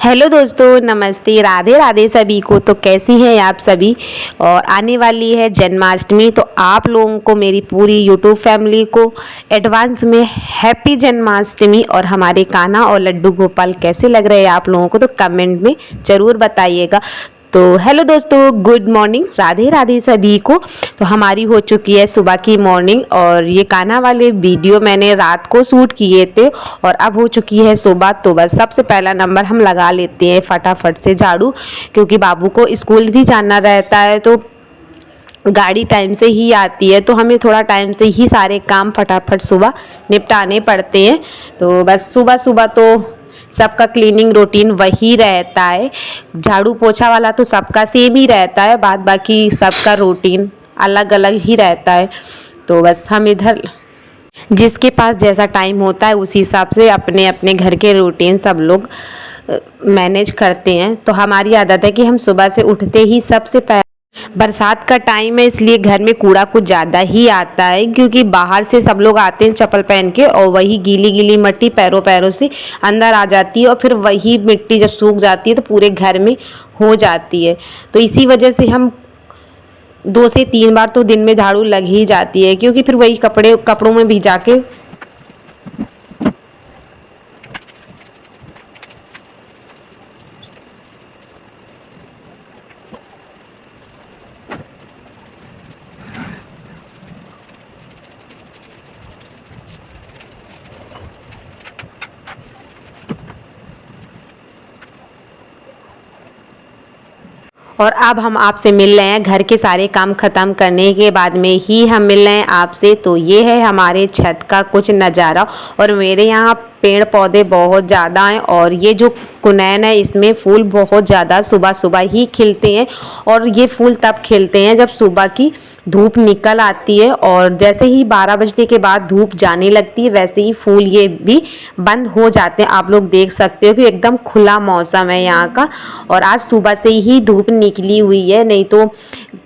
Hello दोस्तों, नमस्ते, राधे राधे सभी को। तो कैसी हैं आप सभी। और आने वाली है जन्माष्टमी, तो आप लोगों को मेरी पूरी यूट्यूब फैमिली को एडवांस में हैप्पी जन्माष्टमी। और हमारे कान्हा और लड्डू गोपाल कैसे लग रहे हैं आप लोगों को, तो कमेंट में ज़रूर बताइएगा। तो हेलो दोस्तों, गुड मॉर्निंग, राधे राधे सभी को। तो हमारी हो चुकी है सुबह की मॉर्निंग, और ये कान्हा वाले वीडियो मैंने रात को शूट किए थे और अब हो चुकी है सुबह। तो बस सबसे पहला नंबर हम लगा लेते हैं फटाफट से झाड़ू, क्योंकि बाबू को स्कूल भी जाना रहता है, तो गाड़ी टाइम से ही आती है, तो हमें थोड़ा टाइम से ही सारे काम फटाफट सुबह निपटाने पड़ते हैं। तो बस सुबह सुबह तो सबका क्लीनिंग रूटीन वही रहता है। झाड़ू पोछा वाला तो सबका सेम ही रहता है, बाद बाकी सबका रूटीन अलग अलग ही रहता है। तो बस हम इधर जिसके पास जैसा टाइम होता है उसी हिसाब से अपने अपने घर के रूटीन सब लोग मैनेज करते हैं। तो हमारी आदत है कि हम सुबह से उठते ही सबसे पहले, बरसात का टाइम है इसलिए घर में कूड़ा कुछ ज़्यादा ही आता है, क्योंकि बाहर से सब लोग आते हैं चप्पल पहन के, और वही गीली गीली मिट्टी पैरों पैरों से अंदर आ जाती है, और फिर वही मिट्टी जब सूख जाती है तो पूरे घर में हो जाती है। तो इसी वजह से हम 2 से 3 बार तो दिन में झाड़ू लग ही जाती है, क्योंकि फिर वही कपड़ों में भिजा के और अब हम आपसे मिल रहे हैं घर के सारे काम ख़त्म करने के बाद में ही हम मिल रहे हैं आपसे। तो ये है हमारे छत का कुछ नज़ारा, और मेरे यहाँ पेड़ पौधे बहुत ज़्यादा हैं, और ये जो कुनैन है इसमें फूल बहुत ज़्यादा सुबह सुबह ही खिलते हैं। और ये फूल तब खिलते हैं जब सुबह की धूप निकल आती है, और जैसे ही 12 बजने के बाद धूप जाने लगती है वैसे ही फूल ये भी बंद हो जाते हैं। आप लोग देख सकते हो कि एकदम खुला मौसम है यहाँ का, और आज सुबह से ही धूप निकली हुई है, नहीं तो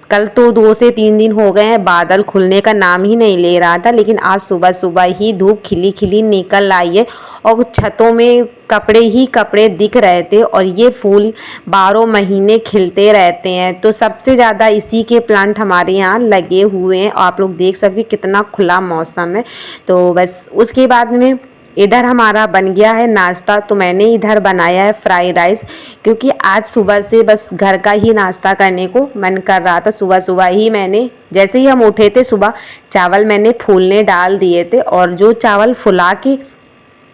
कल तो 2 से 3 दिन हो गए हैं बादल खुलने का नाम ही नहीं ले रहा था, लेकिन आज सुबह सुबह ही धूप खिली खिली निकल आई है, और छतों में कपड़े ही कपड़े दिख रहे थे। और ये फूल 12 महीने खिलते रहते हैं, तो सबसे ज़्यादा इसी के प्लांट हमारे यहाँ लगे हुए हैं। आप लोग देख सकते हैं कितना खुला मौसम है। तो बस उसके बाद में इधर हमारा बन गया है नाश्ता। तो मैंने इधर बनाया है फ्राइड राइस, क्योंकि आज सुबह से बस घर का ही नाश्ता करने को मन कर रहा था। सुबह सुबह ही मैंने, जैसे ही हम उठे थे सुबह, चावल मैंने फूलने डाल दिए थे, और जो चावल फुला के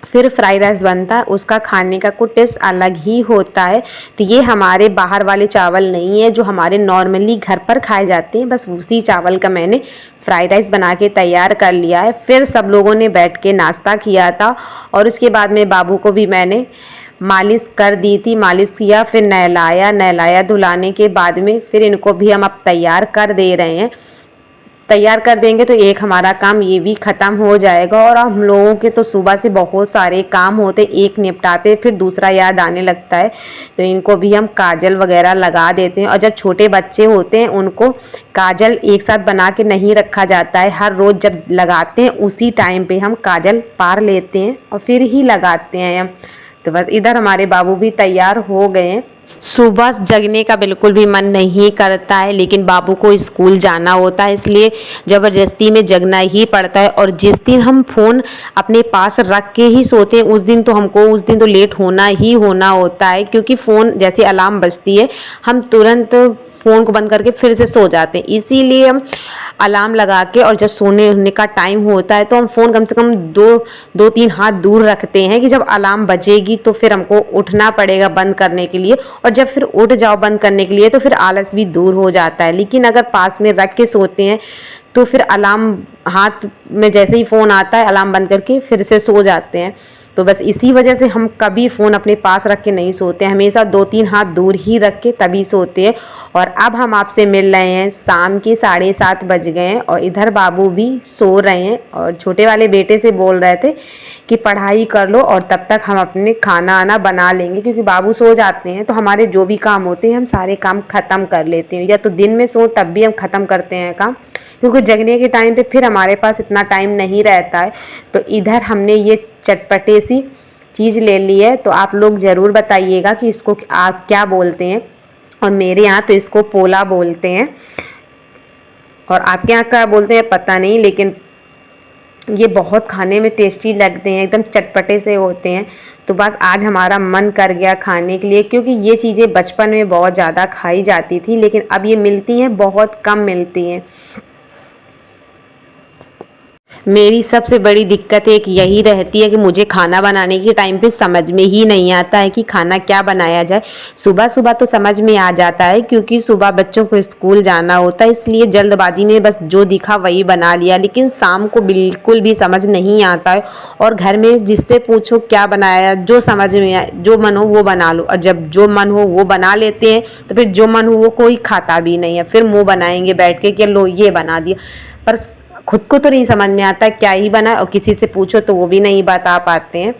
फिर फ्राइड राइस बनता है उसका खाने का कुछ टेस्ट अलग ही होता है। तो ये हमारे बाहर वाले चावल नहीं है जो हमारे नॉर्मली घर पर खाए जाते हैं, बस उसी चावल का मैंने फ्राइड राइस बना के तैयार कर लिया है। फिर सब लोगों ने बैठ के नाश्ता किया था, और उसके बाद में बाबू को भी मैंने मालिश कर दी थी, मालिश किया, फिर नहलाया धुलाने के बाद में फिर इनको भी हम अब तैयार कर दे रहे हैं। तैयार कर देंगे तो एक हमारा काम ये भी ख़त्म हो जाएगा। और हम लोगों के तो सुबह से बहुत सारे काम होते, एक निपटाते फिर दूसरा याद आने लगता है, तो इनको भी हम काजल वगैरह लगा देते हैं। और जब छोटे बच्चे होते हैं उनको काजल एक साथ बना के नहीं रखा जाता है, हर रोज़ जब लगाते हैं उसी टाइम पे हम काजल पार लेते हैं और फिर ही लगाते हैं हम। तो बस इधर हमारे बाबू भी तैयार हो गए हैं। सुबह जगने का बिल्कुल भी मन नहीं करता है, लेकिन बाबू को स्कूल जाना होता है इसलिए ज़बरदस्ती में जगना ही पड़ता है। और जिस दिन हम फ़ोन अपने पास रख के ही सोते हैं उस दिन तो लेट होना ही होना होता है, क्योंकि फ़ोन जैसे अलार्म बजती है हम तुरंत फ़ोन को बंद करके फिर से सो जाते हैं। इसीलिए हम अलार्म लगा के, और जब सोने का टाइम होता है तो हम फ़ोन कम से कम 2-3 हाथ दूर रखते हैं, कि जब अलार्म बजेगी तो फिर हमको उठना पड़ेगा बंद करने के लिए, और जब फिर उठ जाओ बंद करने के लिए तो फिर आलस भी दूर हो जाता है। लेकिन अगर पास में रख के सोते हैं तो फिर अलार्म हाथ में जैसे ही फ़ोन आता है अलार्म बंद करके फिर से सो जाते हैं। तो बस इसी वजह से हम कभी फ़ोन अपने पास रख के नहीं सोते, हमेशा 2-3 हाथ दूर ही रख के तभी सोते हैं। और अब हम आपसे मिल रहे हैं, शाम के 7:30 बज गए हैं, और इधर बाबू भी सो रहे हैं, और छोटे वाले बेटे से बोल रहे थे कि पढ़ाई कर लो और तब तक हम अपने खाना आना बना लेंगे, क्योंकि बाबू सो जाते हैं तो हमारे जो भी काम होते हैं हम सारे काम ख़त्म कर लेते हैं, या तो दिन में सो तब भी हम ख़त्म करते हैं काम, क्योंकि जगने के टाइम पे फिर हमारे पास इतना टाइम नहीं रहता है। तो इधर हमने ये चटपटे सी चीज़ ले ली है। तो आप लोग ज़रूर बताइएगा कि इसको आप क्या बोलते हैं, और मेरे यहाँ तो इसको पोला बोलते हैं, और आपके यहाँ क्या बोलते हैं पता नहीं, लेकिन ये बहुत खाने में टेस्टी लगते हैं, एकदम चटपटे से होते हैं। तो बस आज हमारा मन कर गया खाने के लिए, क्योंकि ये चीज़ें बचपन में बहुत ज़्यादा खाई जाती थी, लेकिन अब ये मिलती हैं, बहुत कम मिलती हैं। मेरी सबसे बड़ी दिक्कत एक यही रहती है कि मुझे खाना बनाने के टाइम पे समझ में ही नहीं आता है कि खाना क्या बनाया जाए। सुबह सुबह तो समझ में आ जाता है, क्योंकि सुबह बच्चों को स्कूल जाना होता है, इसलिए जल्दबाजी में बस जो दिखा वही बना लिया, लेकिन शाम को बिल्कुल भी समझ नहीं आता है। और घर में जिससे पूछो क्या बनाया, जो समझ में आए, जो मन हो वो बना लो, और जब जो मन हो वो बना लेते हैं, तो फिर जो मन हो वो कोई खाता भी नहीं है, फिर मुँह बनाएंगे बैठ के कि लो ये बना दिया। पर खुद को तो नहीं समझ में आता क्या ही बना, और किसी से पूछो तो वो भी नहीं बता पाते हैं।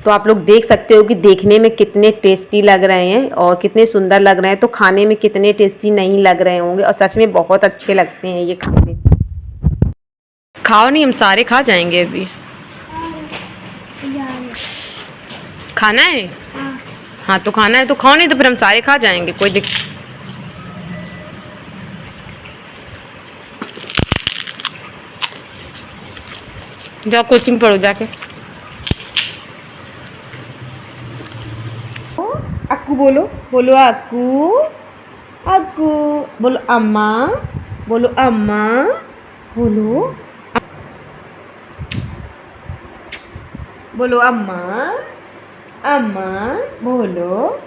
तो आप लोग देख सकते हो कि देखने में कितने टेस्टी लग रहे हैं और कितने सुंदर लग रहे हैं, तो खाने में कितने टेस्टी नहीं लग रहे होंगे, और सच में बहुत अच्छे लगते हैं ये खाने। खाओ नहीं, हम सारे खा जाएंगे अभी। खाना है? हाँ तो खाना है तो खाओ, नहीं तो फिर हम सारे खा जाएंगे, कोई दिक्कत। जाओ कोचिंग पढ़ो जाके। अक्कू बोलो, बोलो अक्कू, अक्कू बोलो, अम्मा बोलो, अम्मा बोलो, बोलो अम्मा, अम्मा बोलो।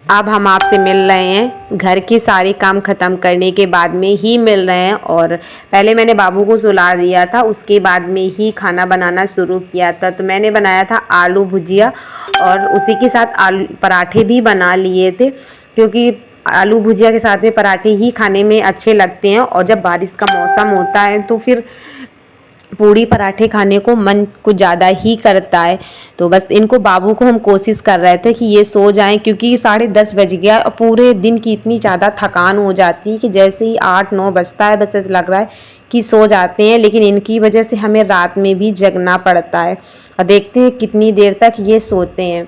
अब हम आपसे मिल रहे हैं, घर के सारे काम ख़त्म करने के बाद में ही मिल रहे हैं। और पहले मैंने बाबू को सुला दिया था, उसके बाद में ही खाना बनाना शुरू किया था। तो मैंने बनाया था आलू भुजिया, और उसी के साथ आलू पराठे भी बना लिए थे, क्योंकि आलू भुजिया के साथ में पराठे ही खाने में अच्छे लगते हैं। और जब बारिश का मौसम होता है तो फिर पूड़ी पराठे खाने को मन कुछ ज़्यादा ही करता है। तो बस इनको, बाबू को हम कोशिश कर रहे थे कि ये सो जाएं, क्योंकि 10:30 बज गया और पूरे दिन की इतनी ज़्यादा थकान हो जाती है कि जैसे ही 8-9 बजता है बस ऐसा लग रहा है कि सो जाते हैं। लेकिन इनकी वजह से हमें रात में भी जगना पड़ता है, और देखते हैं कितनी देर तक ये सोते हैं।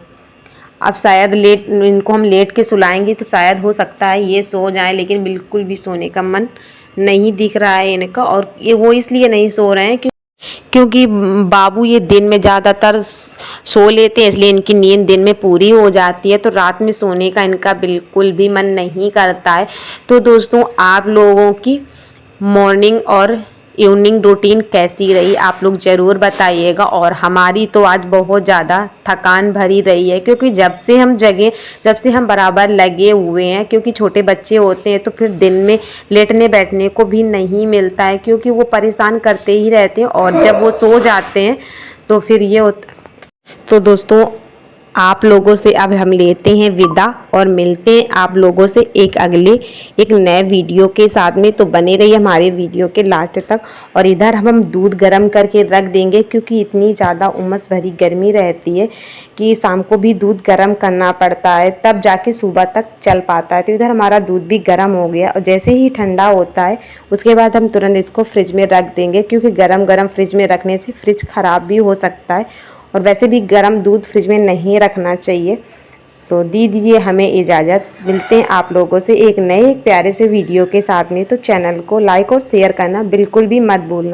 अब शायद इनको हम लेट के सुलाएंगे तो शायद हो सकता है ये सो जाएं, लेकिन बिल्कुल भी सोने का मन नहीं दिख रहा है इनका। और ये वो इसलिए नहीं सो रहे हैं क्योंकि बाबू ये दिन में ज़्यादातर सो लेते हैं, इसलिए इनकी नींद दिन में पूरी हो जाती है, तो रात में सोने का इनका बिल्कुल भी मन नहीं करता है। तो दोस्तों, आप लोगों की मॉर्निंग और इवनिंग रूटीन कैसी रही आप लोग ज़रूर बताइएगा। और हमारी तो आज बहुत ज़्यादा थकान भरी रही है, क्योंकि जब से हम बराबर लगे हुए हैं, क्योंकि छोटे बच्चे होते हैं तो फिर दिन में लेटने बैठने को भी नहीं मिलता है, क्योंकि वो परेशान करते ही रहते हैं, और जब वो सो जाते हैं तो फिर ये होता। तो दोस्तों, आप लोगों से अब हम लेते हैं विदा, और मिलते हैं आप लोगों से एक नए वीडियो के साथ में। तो बने रहिए हमारे वीडियो के लास्ट तक। और इधर हम दूध गर्म करके रख देंगे, क्योंकि इतनी ज़्यादा उमस भरी गर्मी रहती है कि शाम को भी दूध गर्म करना पड़ता है, तब जाके सुबह तक चल पाता है। तो इधर हमारा दूध भी गर्म हो गया, और जैसे ही ठंडा होता है उसके बाद हम तुरंत इसको फ्रिज में रख देंगे, क्योंकि गरम गरम फ्रिज में रखने से फ्रिज ख़राब भी हो सकता है, और वैसे भी गर्म दूध फ्रिज में नहीं रखना चाहिए। तो दीजिए हमें इजाज़त, मिलते हैं आप लोगों से एक नए प्यारे से वीडियो के साथ में। तो चैनल को लाइक और शेयर करना बिल्कुल भी मत भूलना।